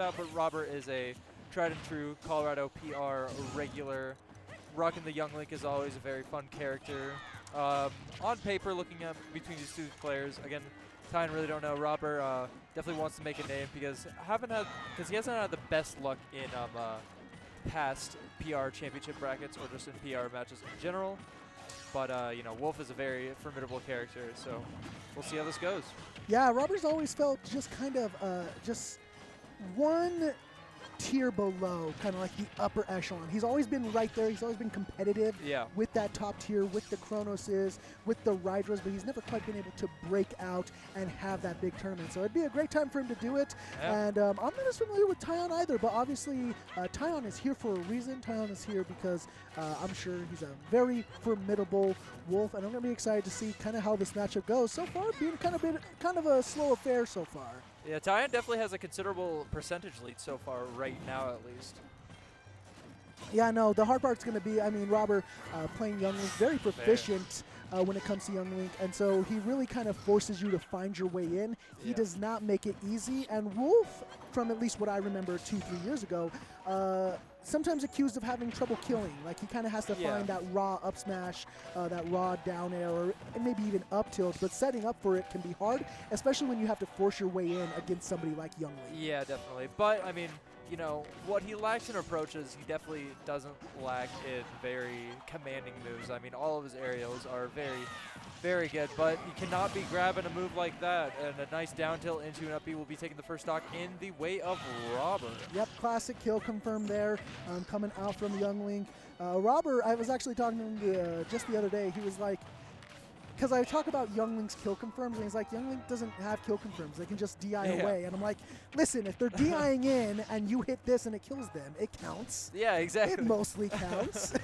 but Robert is a tried and true Colorado PR regular. Rocking the Young Link is always a very fun character. On paper, looking at between these two players, again, Taion really don't know. Robert definitely wants to make a name because he hasn't had the best luck in past PR championship brackets or just in PR matches in general. But Wolf is a very formidable character, so we'll see how this goes. Yeah, Robert's always felt just kind of just one tier below, kind of like the upper echelon. He's always been right there. He's always been competitive with that top tier, with the Chronoses, with the Rydras, but he's never quite been able to break out and have that big tournament. So it'd be a great time for him to do it. Yeah. And I'm not as familiar with Taion either, but obviously Taion is here for a reason. Taion is here because I'm sure he's a very formidable Wolf, and I'm going to be excited to see kind of how this matchup goes. So far, being kind of a slow affair so far. Yeah, Taion definitely has a considerable percentage lead so far, right now at least. Yeah, no, the hard part's going to be, I mean, Robert playing Young Link, very proficient when it comes to Young Link, and so he really kind of forces you to find your way in. He does not make it easy, and Wolf, from at least what I remember 2-3 years ago, sometimes accused of having trouble killing. Like, he kind of has to find that raw up smash, that raw down air, or maybe even up tilt, but setting up for it can be hard, especially when you have to force your way in against somebody like Young Link. Yeah, definitely. But, I mean, what he lacks in approaches, he definitely doesn't lack in very commanding moves. I mean, all of his aerials are very, very good, but you cannot be grabbing a move like that. And a nice down tilt into an up B will be taking the first stock in the way of Robert. Yep, classic kill confirmed there, coming out from Young Link. Robert, I was actually talking to him just the other day. He was like, because I talk about Young Link's kill confirms, and he's like, Young Link doesn't have kill confirms. They can just DI away. And I'm like, listen, if they're DIing in and you hit this and it kills them, it counts. Yeah, exactly. It mostly counts.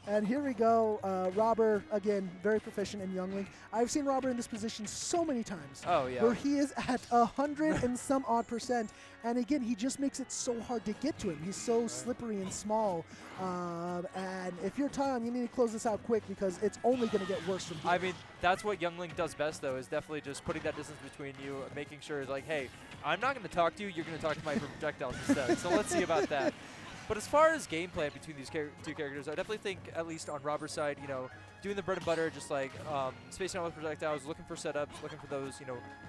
And here we go. Robert, again, very proficient in Young Link. I've seen Robert in this position so many times. Oh, yeah. Where he is at 100 and some odd %. And again, he just makes it so hard to get to him. He's so slippery and small. And if you're Taion, you need to close this out quick because it's only going to get worse from here. I mean, that's what Young Link does best, though, is definitely just putting that distance between you, making sure it's like, hey, I'm not going to talk to you. You're going to talk to my projectiles instead. So let's see about that. But as far as game plan between these two characters, I definitely think, at least on Robert's side, doing the bread and butter, just like spacing out with projectiles, looking for setups, looking for those,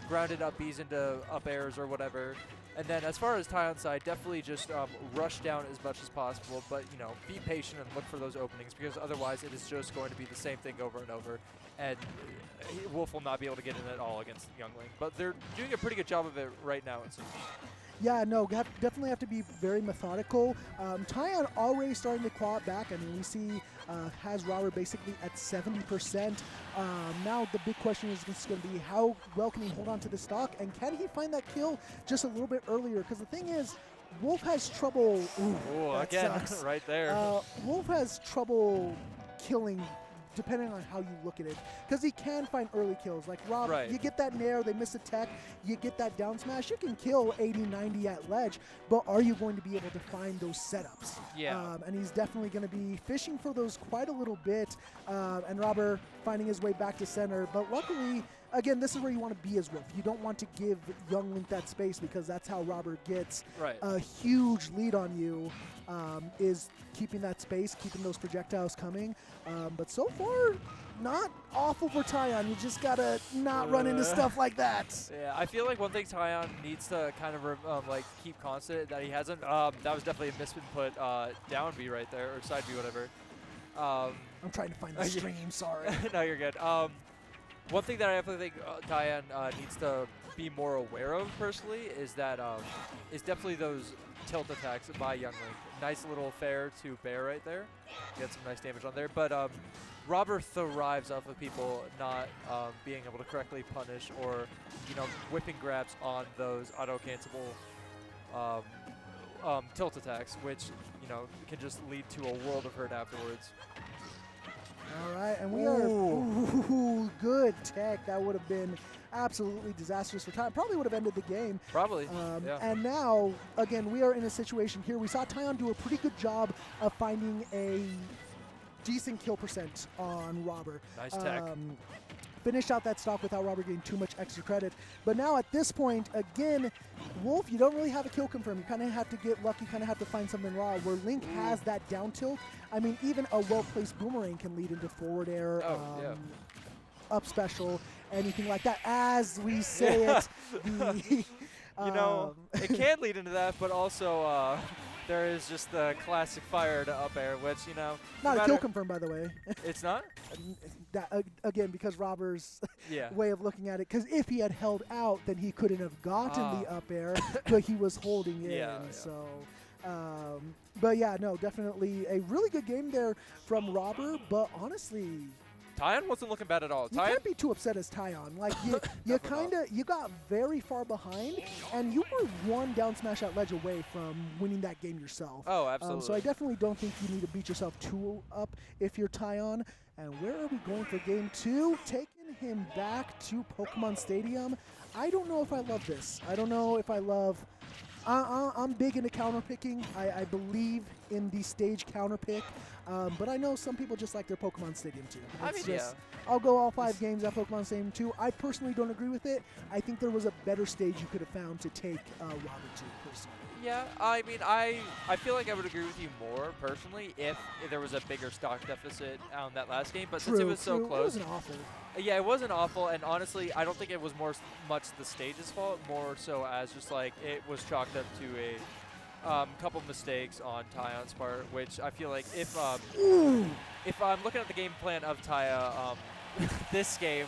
grounded up Bs into up airs or whatever. And then as far as Taion's side, definitely just rush down as much as possible, but, be patient and look for those openings because otherwise it is just going to be the same thing over and over. And Wolf will not be able to get in at all against Young Link. But they're doing a pretty good job of it right now, it seems. Yeah, no, definitely have to be very methodical. Taion already starting to claw it back. I mean, we see has Robert basically at 70%. Now the big question is going to be how well can he hold on to the stock, and can he find that kill just a little bit earlier? Because the thing is, Wolf has trouble. Ooh, again, sucks. Right there. Wolf has trouble killing depending on how you look at it, because he can find early kills. Like Rob, you get that nair, they miss a tech, you get that down smash, you can kill 80, 90 at ledge, but are you going to be able to find those setups? Yeah. And he's definitely going to be fishing for those quite a little bit, and Robert finding his way back to center, but luckily, again, this is where you want to be as Wolf. You don't want to give Young Link that space because that's how Robert gets a huge lead on you, is keeping that space, keeping those projectiles coming. But so far, not awful for Taion. You just got to not run into stuff like that. Yeah, I feel like one thing Taion needs to kind of keep constant that he hasn't. That was definitely a misinput down B right there, or side B, whatever. I'm trying to find the stream, sorry. No, you're good. One thing that I definitely think Taion needs to be more aware of personally is that is definitely those tilt attacks by Young Link. Nice little fair to bear right there. Get some nice damage on there. But Robert thrives off of people not being able to correctly punish or, whipping grabs on those auto-cancelable tilt attacks, which, can just lead to a world of hurt afterwards. All right, and we are good tech. That would have been absolutely disastrous for Taion. Probably would have ended the game. Probably, yeah. And now, again, we are in a situation here. We saw Taion do a pretty good job of finding a decent kill % on Robert. Nice tech. finish out that stock without Robert getting too much extra credit. But now at this point, again, Wolf, you don't really have a kill confirm. You kind of have to get lucky, kind of have to find something raw. Where Link has that down tilt, I mean, even a well-placed boomerang can lead into forward air, up special, anything like that. As we say it, you know, it can lead into that, but also there is just the classic fire to up air, which, you know. Not a kill confirm, by the way. It's not? That, again, because Robber's way of looking at it, because if he had held out, then he couldn't have gotten the up air, but he was holding in. So, but yeah, no, definitely a really good game there from Robber, but honestly, Taion wasn't looking bad at all. You can't be too upset as Taion. Like you got very far behind, and you were one down smash at ledge away from winning that game yourself. Oh, absolutely. So I definitely don't think you need to beat yourself too up if you're Taion. And where are we going for game 2? Taking him back to Pokemon Stadium. I don't know if I love this. I don't know if I love. I'm big into counter picking. I believe in the stage counter pick, but I know some people just like their Pokemon Stadium too. I'll go all 5 games at Pokemon Stadium 2. I personally don't agree with it. I think there was a better stage you could have found to take Robert to, personally. Yeah, I mean, I feel like I would agree with you more personally if there was a bigger stock deficit on that last game, but since it was so close. It wasn't awful. Yeah, it wasn't awful, and honestly, I don't think it was much the stage's fault, more so as just like it was chalked up to a couple mistakes on Taion's part, which I feel like if I'm looking at the game plan of Taya, this game,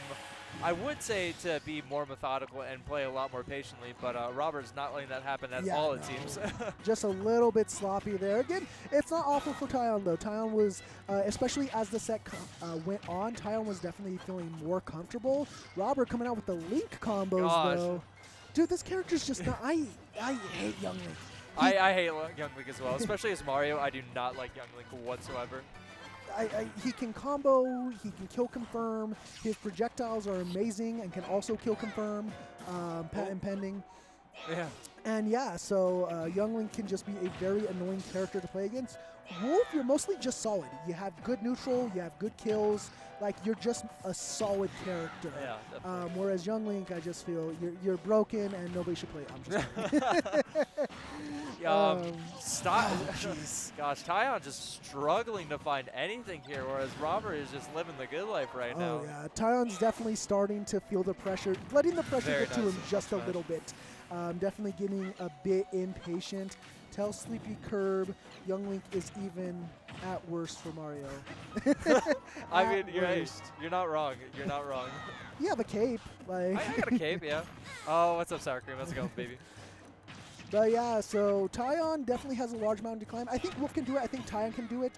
I would say to be more methodical and play a lot more patiently, but Robert's not letting that happen at all, it seems. Just a little bit sloppy there. Again, it's not awful for Taion, though. Taion was, especially as the set went on, Taion was definitely feeling more comfortable. Robert coming out with the Link combos, though. Dude, this character's just not... I hate Young Link. I hate Young Link as well, especially as Mario. I do not like Young Link whatsoever. He can combo, he can kill confirm, his projectiles are amazing and can also kill confirm, patent pending. Yeah. And yeah, so Young Link can just be a very annoying character to play against. Wolf, you're mostly just solid. You have good neutral, you have good kills, like you're just a solid character. Yeah, definitely. Whereas Young Link, I just feel you're broken and nobody should play it. I'm just Stop. Gosh, Taion just struggling to find anything here, whereas Robert is just living the good life right now. Oh yeah, Taion's definitely starting to feel the pressure, letting the pressure get to him just a little bit. Definitely getting a bit impatient. Tell Sleepy Curb, Young Link is even at worst for Mario. I mean, you're not wrong. You're not wrong. You have a cape. Like I got a cape, yeah. Oh, what's up, Sour Cream? Let's go, baby. But yeah, so Taion definitely has a large mountain to climb. I think Wolf can do it. I think Taion can do it,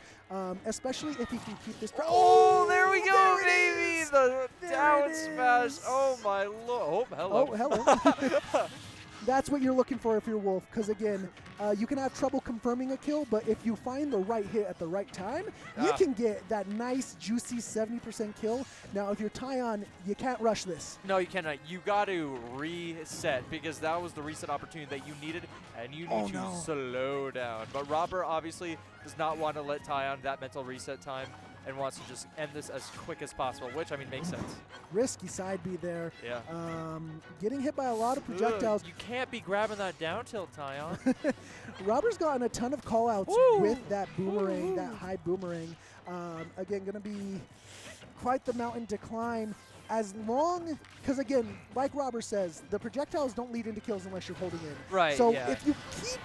especially if he can keep this. Oh, there we go, baby! The down smash. Oh, my lord. Oh, hello. Oh, hello. That's what you're looking for if you're Wolf, because again, you can have trouble confirming a kill, but if you find the right hit at the right time, you can get that nice, juicy 70% kill. Now, if you're Taion, you can't rush this. No, you cannot. You got to reset, because that was the reset opportunity that you needed, and you need to slow down. But Robert obviously does not want to let Taion that mental reset time and wants to just end this as quick as possible, which, I mean, makes sense. Risky side B there. Yeah. Getting hit by a lot of projectiles. You can't be grabbing that down tilt, Taion. Robert's gotten a ton of call-outs with that boomerang, that high boomerang. Again, going to be quite the mountain to climb. As long, because again, like Robert says, the projectiles don't lead into kills unless you're holding in. Right, So if you keep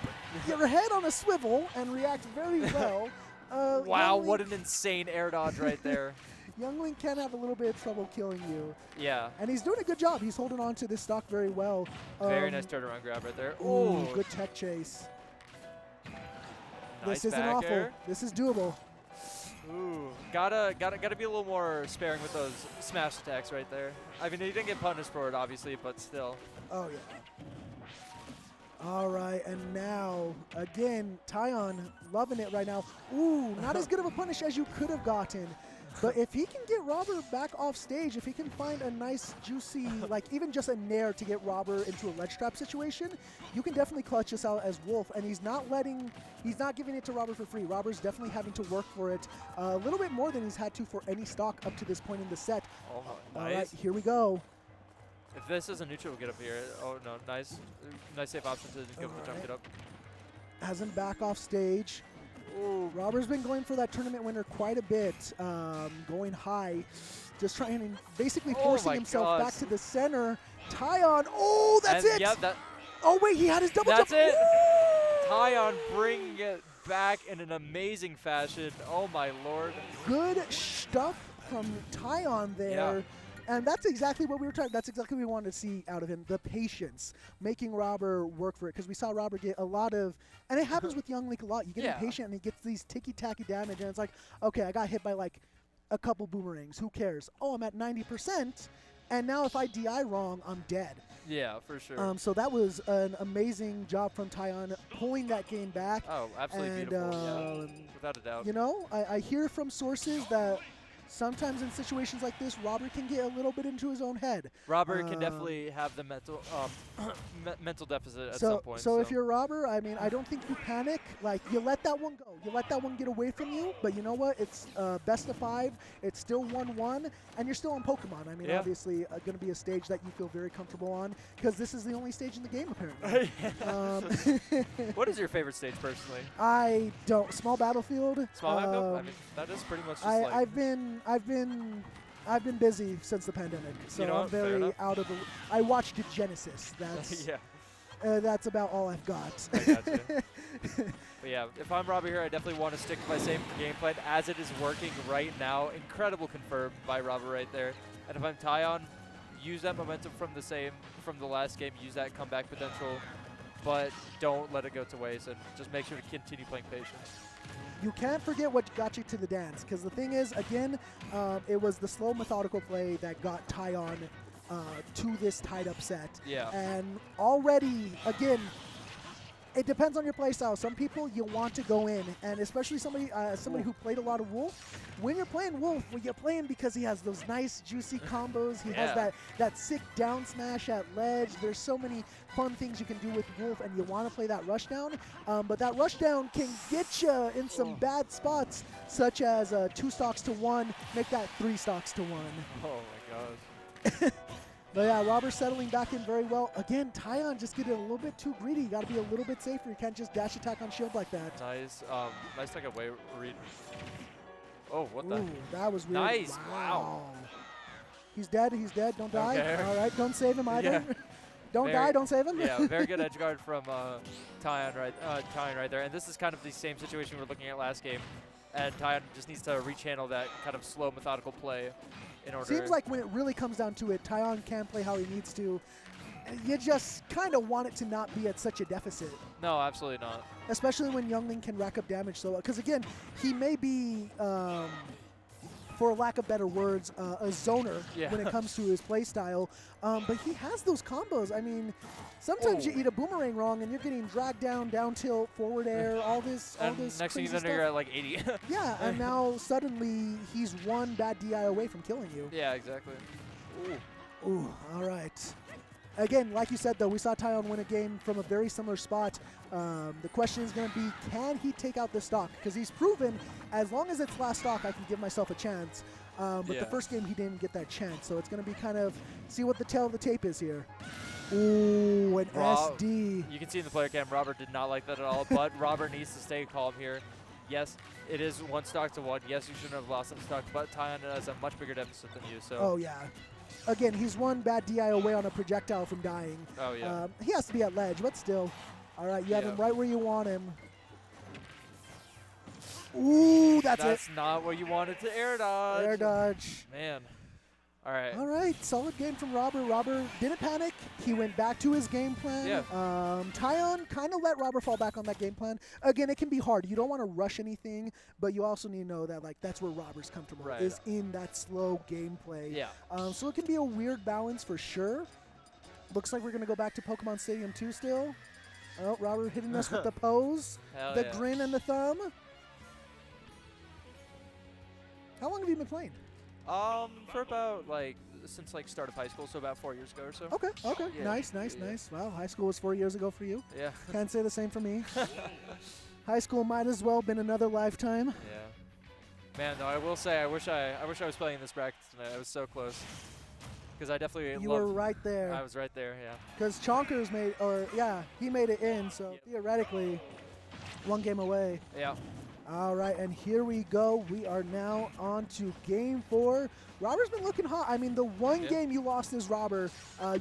your head on a swivel and react very well, wow, what an insane air dodge right there. Young Link can have a little bit of trouble killing you. Yeah. And he's doing a good job. He's holding on to this stock very well. Very nice turnaround grab right there. Ooh, good tech chase. Nice this isn't awful. Air. This is doable. Ooh, gotta be a little more sparing with those smash attacks right there. I mean, he didn't get punished for it, obviously, but still. Oh, yeah. All right, and now, again, Taion loving it right now. Ooh, not as good of a punish as you could have gotten. But if he can get Robber back off stage, if he can find a nice, juicy, like even just a nair to get Robber into a ledge trap situation, you can definitely clutch this out as Wolf. And he's not giving it to Robber for free. Robber's definitely having to work for it a little bit more than he's had to for any stock up to this point in the set. Oh, nice. All right, here we go. If this is a neutral, we'll get up here. Oh, no, nice. Nice safe option to just give him the jump get up. Has him back off stage. Ooh. Robber's been going for that tournament winner quite a bit, going high, just trying and basically forcing himself back to the center. Taion, oh, that's it! Yeah, oh, wait, he had his double jump. That's it! Taion bringing it back in an amazing fashion. Oh, my Lord. Good stuff from Taion there. Yeah. And that's exactly what we were trying. That's exactly what we wanted to see out of him. The patience, making Robber work for it. Because we saw Robber get a lot of, and it happens with Young Link a lot. You get impatient and he gets these ticky-tacky damage, and it's like, okay, I got hit by like a couple boomerangs. Who cares? Oh, I'm at 90%, and now if I DI wrong, I'm dead. Yeah, for sure. So that was an amazing job from Taion pulling that game back. Oh, absolutely beautiful. Yeah, without a doubt. You know, I hear from sources that sometimes in situations like this, Robber can get a little bit into his own head. Robber can definitely have the mental mental deficit at some point. So if you're Robber, I mean, I don't think you panic. Like, you let that one go. You let that one get away from you. But you know what? It's best of 5. It's still 1-1. And you're still on Pokemon. I mean, obviously, going to be a stage that you feel very comfortable on. Because this is the only stage in the game, apparently. What is your favorite stage, personally? I don't. Small Battlefield. Small Battlefield? I mean, that is pretty much just I've been busy since the pandemic, so I'm very out of the. I watched Genesis. That's that's about all I've got. I got you. But yeah, if I'm Robber here, I definitely want to stick to my same game plan as it is working right now. Incredible confirm by Robber right there. And if I'm Taion, use that momentum from the last game. Use that comeback potential, but don't let it go to waste. And just make sure to continue playing patience. You can't forget what got you to the dance, because the thing is, again, it was the slow, methodical play that got Taion to this tied-up set. Yeah. And already, again, it depends on your playstyle. Some people, you want to go in, and especially somebody who played a lot of Wolf. When you're playing Wolf, when you're playing because he has those nice, juicy combos. He has that sick down smash at ledge. There's so many fun things you can do with Wolf, and you want to play that rushdown. But that rushdown can get you in some bad spots, such as 2 stocks to 1, make that 3 stocks to 1. Oh, my gosh. But yeah, Robber's settling back in very well. Again, Taion just getting a little bit too greedy. You got to be a little bit safer. You can't just dash attack on shield like that. Nice. Nice take away read. Oh, what the? Ooh, that was weird. Nice. Wow. He's dead. He's dead. Don't die. Okay. All right. Don't save him either. Yeah. Don't die. Don't save him. Yeah, very good edge guard from Taion right there. And this is kind of the same situation we were looking at last game. And Taion just needs to rechannel that kind of slow, methodical play in order. Seems like when it really comes down to it, Taion can play how he needs to. You just kind of want it to not be at such a deficit. No, absolutely not. Especially when Youngling can rack up damage so well. Because again, he may be, for lack of better words, a zoner when it comes to his play style. But he has those combos. I mean, sometimes you eat a boomerang wrong and you're getting dragged down tilt, forward air, all this next thing you know, stuff. you're at like 80. Yeah, and now suddenly he's one bad DI away from killing you. Yeah, exactly. Ooh, all right. Again, like you said, though, we saw Taion win a game from a very similar spot. The question is going to be, can he take out this stock? Because he's proven, as long as it's last stock, I can give myself a chance. But the first game, he didn't get that chance. So it's going to be kind of, see what the tail of the tape is here. Ooh, an SD. You can see in the player cam, Robert did not like that at all. But Robert needs to stay calm here. Yes, it is 1 stock to 1. Yes, you shouldn't have lost that stock. But Taion has a much bigger deficit than you. So. Oh, yeah. Again, he's one bad DI away on a projectile from dying. Oh, yeah. He has to be at ledge, but still. All right, you have him right where you want him. Ooh, that's it. That's not what you wanted to air dodge. Air dodge. Man. All right. All right, solid game from Robber. Robber didn't panic. He went back to his game plan. Yeah. Taion kind of let Robber fall back on that game plan. Again, it can be hard. You don't want to rush anything, but you also need to know that that's where Robber's comfortable, is in that slow gameplay. Yeah. So it can be a weird balance for sure. Looks like we're going to go back to Pokemon Stadium 2 still. Oh, Robber hitting us with the pose, the grin and the thumb. How long have you been playing? For about since start of high school, so about 4 years ago or so. Okay. Yeah. Nice. Wow, high school was 4 years ago for you. Yeah. Can't say the same for me. High school might as well been another lifetime. Yeah. Man, though, I will say I wish I was playing this bracket tonight. I was so close. Because I definitely You were right there. I was right there, yeah. Because Chonkers he made it in, so theoretically, one game away. Yeah. All right, and here we go. We are now on to game 4. Robber's been looking hot. I mean, the one game you lost as Robber,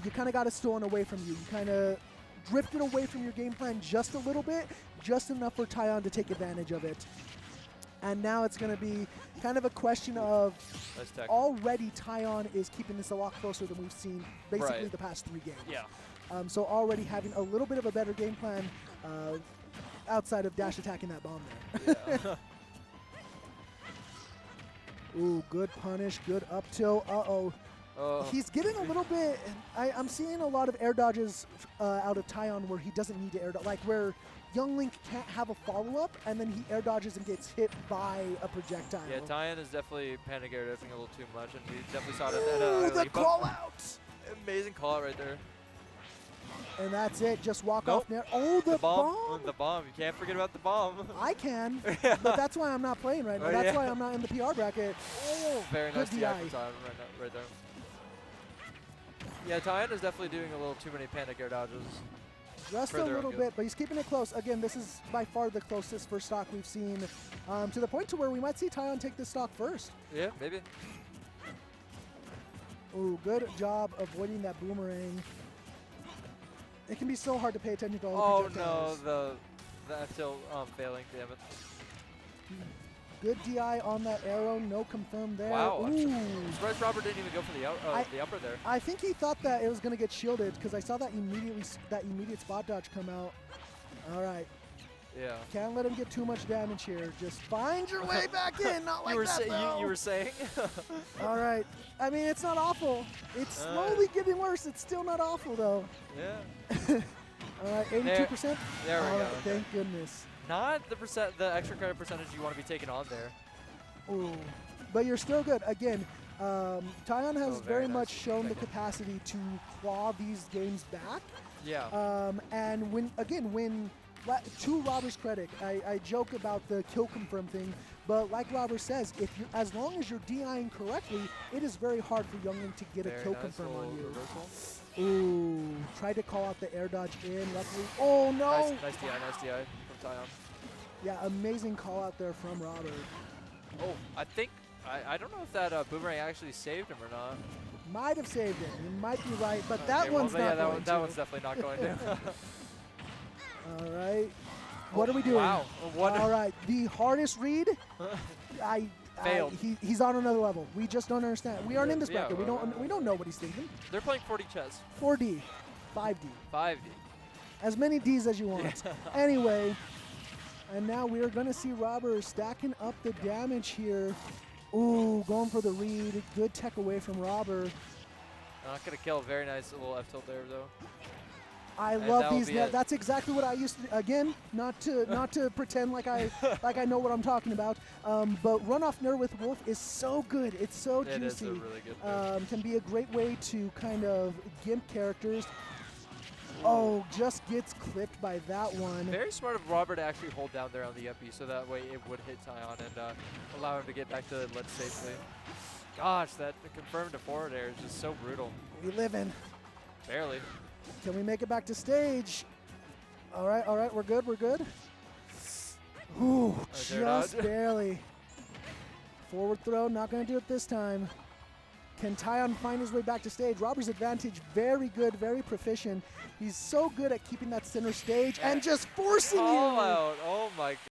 you kind of got it stolen away from you. You kind of drifted away from your game plan just a little bit, just enough for Taion to take advantage of it. And now it's going to be kind of a question of already Taion is keeping this a lot closer than we've seen basically the past 3 games. Yeah. So already having a little bit of a better game plan outside of dash attacking that bomb there. Yeah. Ooh, good punish, good up tilt. Uh-oh. He's getting a little bit, I'm seeing a lot of air dodges out of Taion where he doesn't need to air dodge, like where Young Link can't have a follow-up, and then he air dodges and gets hit by a projectile. Yeah, Taion is definitely panic air dodging a little too much, and we definitely saw it at the call-out! Amazing call-out right there. And that's it, just walk off there. Oh, the bomb! The bomb, you can't forget about the bomb. I can, but that's why I'm not playing right now. That's why I'm not in the PR bracket. Oh, very nice DI from Taion right there. Yeah, Taion is definitely doing a little too many panic air dodges. Just a little bit, but he's keeping it close. Again, this is by far the closest first stock we've seen, to the point to where we might see Taion take this stock first. Yeah, maybe. Ooh, good job avoiding that boomerang. It can be so hard to pay attention to all the projectiles. No, that's still failing, damn it. Good DI on that arrow, no confirm there. Wow, Ooh. I'm surprised Robert didn't even go for the upper there. I think he thought that it was going to get shielded because I saw that immediate spot dodge come out. All right. Yeah. Can't let him get too much damage here. Just find your way back in, not like that though. You were saying? All right. I mean, it's not awful. It's slowly getting worse. It's still not awful though. Yeah. All right, 82%. There we go. Right, thank goodness. Not the extra credit percentage you want to be taking on there. Ooh, but you're still good. Again, Taion has very much shown the capacity to claw these games back. Yeah. And when to Robber's credit, I joke about the kill confirm thing, but like Robber says, as long as you're DIing correctly, it is very hard for Youngling to get a kill confirm on you. Reversal. Ooh, tried to call out the air dodge in. Luckily, oh no! Nice DI from Taion. Yeah, amazing call out there from Robert. Oh, I think I don't know if that boomerang actually saved him or not. Might have saved him. You might be right, but that one's not going to. That one's definitely not going to. All right. What are we doing? Wow. All right. The hardest read. Failed. He's on another level. We just don't understand. We aren't in this bracket. We don't know what he's thinking. They're playing 4D chess. 4D, 5D. 5D. As many Ds as you want. Anyway, and now we are going to see Robber stacking up the damage here. Ooh, going for the read. Good tech away from Robber. Not going to kill. Very nice little F tilt there, though. I love these. That's exactly what I used to do. Again, not to pretend like I know what I'm talking about. But run off Nair with Wolf is so good. It's so juicy. It is a really good can be a great way to kind of gimp characters. Oh, just gets clipped by that one. Very smart of Robert to actually hold down there on the uppy, so that way it would hit Taion and allow him to get back to the ledge safely. Gosh, that confirmed to forward air is just so brutal. We live in. Barely. Can we make it back to stage? All right, we're good. Ooh, just barely. Forward throw, not going to do it this time. Can Taion find his way back to stage? Robber's advantage, very good, very proficient. He's so good at keeping that center stage and just forcing you. Out. Oh